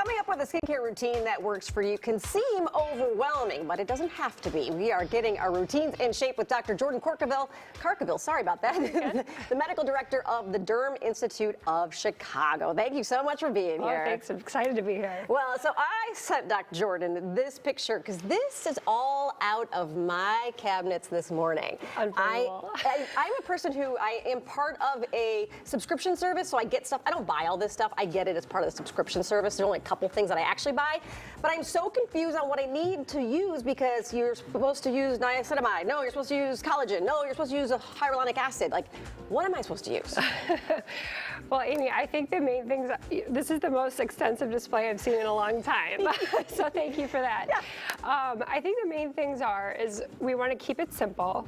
Coming up with a skincare routine that works for you can seem overwhelming, but it doesn't have to be. We are getting our routines in shape with Dr. Jordan Carcaville, sorry about that, the medical director of the Derm Institute of Chicago. Thank you so much for being here. Thanks. I'm excited to be here. Well, so I sent Dr. Jordan this picture because this is all out of my cabinets this morning. Unbelievable. I'm a person who I am part of a subscription service, so I get stuff. I don't buy all this stuff. I get it as part of the subscription service. There's only a couple things that I actually buy, but I'm so confused on what I need to use because you're supposed to use niacinamide. No, you're supposed to use collagen. No, you're supposed to use a hyaluronic acid. Like, what am I supposed to use? Well, Amy, I think the main things, this is the most extensive display I've seen in a long time. So thank you for that. Yeah. I think the main things is we want to keep it simple.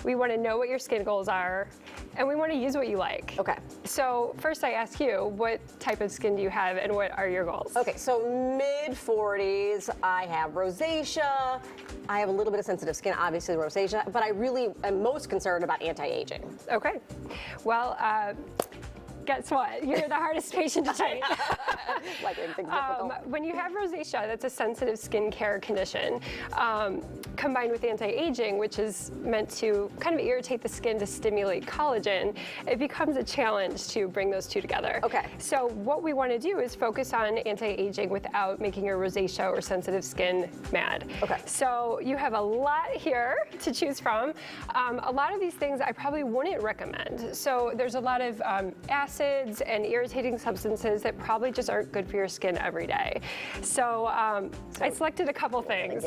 We want to know what your skin goals are, and we want to use what you like. Okay. So first I ask you, what type of skin do you have and what are your goals? Okay, so mid-40s, I have rosacea. I have a little bit of sensitive skin, obviously rosacea, but I really am most concerned about anti-aging. Okay. Well, guess what? You're the hardest patient to treat. Like anything difficult. When you have rosacea, that's a sensitive skin care condition, combined with anti-aging, which is meant to kind of irritate the skin to stimulate collagen, it becomes a challenge to bring those two together. Okay. So what we want to do is focus on anti-aging without making your rosacea or sensitive skin mad. Okay. So you have a lot here to choose from. A lot of these things I probably wouldn't recommend. So there's a lot of acids and irritating substances that probably just aren't good for your skin every day. So I selected a couple things.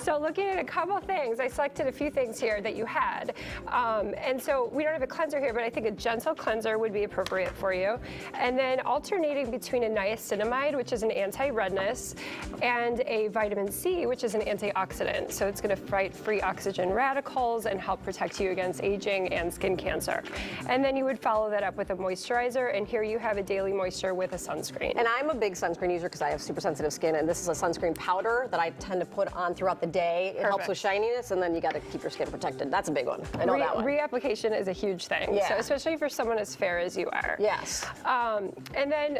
So looking at a couple things, I selected a few things here that you had. And so we don't have a cleanser here, but I think a gentle cleanser would be appropriate for you. And then alternating between a niacinamide, which is an anti-redness, and a vitamin C, which is an antioxidant. So it's going to fight free oxygen radicals and help protect you against aging and skin cancer. And then you would follow that up with a moisturizer, and here you have a daily moisture with a sunscreen. And I'm a big sunscreen user because I have super sensitive skin, and this is a sunscreen powder that I tend to put on throughout the day. It helps with shininess, and then you got to keep your skin protected. That's a big one. I know that one. Reapplication is a huge thing, so especially for someone as fair as you are. Yes. And then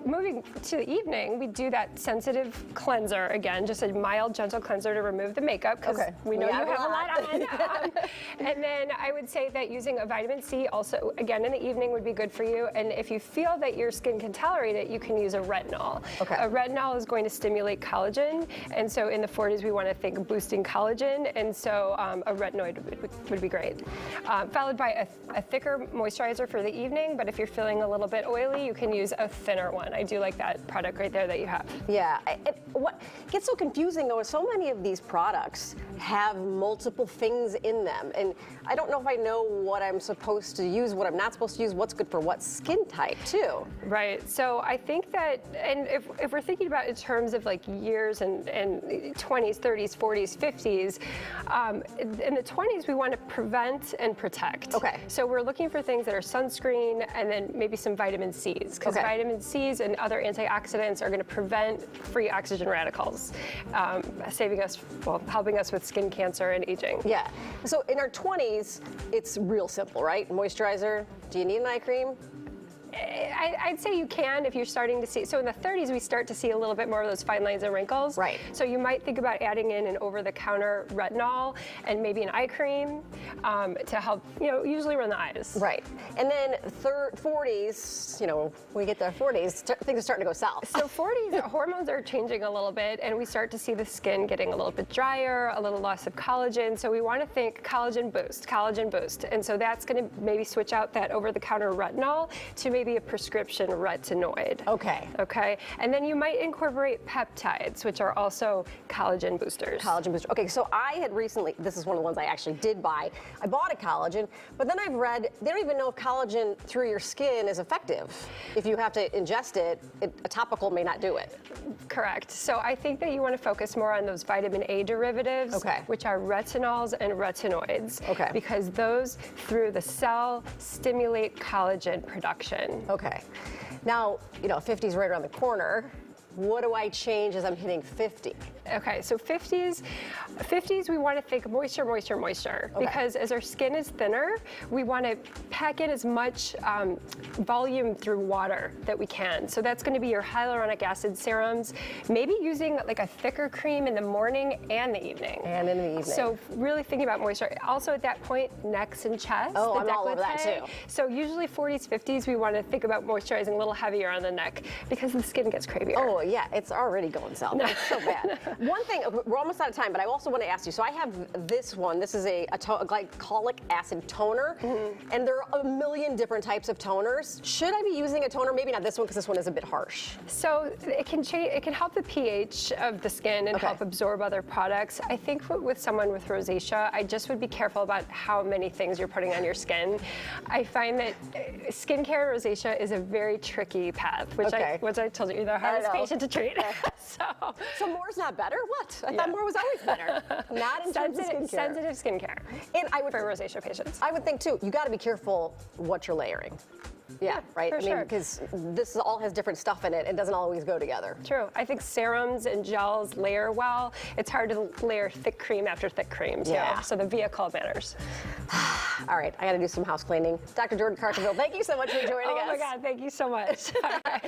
moving to the evening, we do that sensitive cleanser again, just a mild, gentle cleanser to remove the makeup because we know you have a lot on. And then I would say that using a vitamin C also, again, in the evening would be good for you. And if you feel that your skin can tolerate it, you can use a retinol. Okay. A retinol is going to stimulate collagen. And so in the 40s, we want to think of boosting collagen. And so a retinoid would be great. Followed by a thicker moisturizer for the evening. But if you're feeling a little bit oily, you can use a thinner one. I do like that product right there that you have. Yeah. What gets so confusing though is so many of these products have multiple things in them, and I don't know if I know what I'm supposed to use, what I'm not supposed to use, what's good for what skin type too. Right. So I think that, and if we're thinking about in terms of like years and 20s, 30s, 40s, 50s, in the 20s we want to prevent and protect. Okay. So we're looking for things that are sunscreen and then maybe some vitamin C's, because vitamin C's and other antioxidants are going to prevent free oxygen radicals, helping us with skin cancer and aging. Yeah. So in our 20s, it's real simple, right? Moisturizer. Do you need an eye cream? I'd say you can if you're starting to see. So in the 30s, we start to see a little bit more of those fine lines and wrinkles. Right. So you might think about adding in an over-the-counter retinol and maybe an eye cream to help, usually around the eyes. Right. And then 40s, when we get to our 40s, things are starting to go south. So 40s, hormones are changing a little bit, and we start to see the skin getting a little bit drier, a little loss of collagen. So we want to think collagen boost. And so that's going to maybe switch out that over-the-counter retinol to maybe a prescription retinoid. Okay. Okay. And then you might incorporate peptides, which are also collagen boosters. Collagen booster. Okay, so I had recently, this is one of the ones I actually did buy. I bought a collagen, but then I've read they don't even know if collagen through your skin is effective. If you have to ingest it, a topical may not do it. Correct. So I think that you want to focus more on those vitamin A derivatives, which are retinols and retinoids, because those through the cell stimulate collagen production. Okay. Now, 50 is right around the corner. What do I change as I'm hitting 50? Okay, so 50s we want to think moisture, moisture, moisture. Okay. Because as our skin is thinner, we want to pack in as much volume through water that we can. So that's going to be your hyaluronic acid serums, maybe using like a thicker cream in the morning and the evening. And in the evening. So really thinking about moisture. Also at that point, necks and chest. Oh, the I'm all over that décolleté. too. So usually 40s, 50s, we want to think about moisturizing a little heavier on the neck because the skin gets creepier. Oh yeah, it's already going south. It's so bad. One thing, we're almost out of time, but I also want to ask you. So I have this one. This is a glycolic acid toner, and there are a million different types of toners. Should I be using a toner? Maybe not this one because this one is a bit harsh. So it can change. It can help the pH of the skin and Okay. help absorb other products. I think with someone with rosacea, I just would be careful about how many things you're putting on your skin. I find that skincare and rosacea is a very tricky path, which Okay. I told you, the hardest know. patient to treat. So more's not better? What? I thought more was always better. Not in terms of skincare. Sensitive skincare. And I would for rosacea patients. I would think too, you got to be careful what you're layering. Yeah, right? for I mean, sure. because this all has different stuff in it and doesn't always go together. True. I think serums and gels layer well. It's hard to layer thick cream after thick cream. So, Yeah. so the vehicle matters. All right, I got to do some house cleaning. Dr. Jordan Carterville, thank you so much for joining us. Oh my God, thank you so much. All right.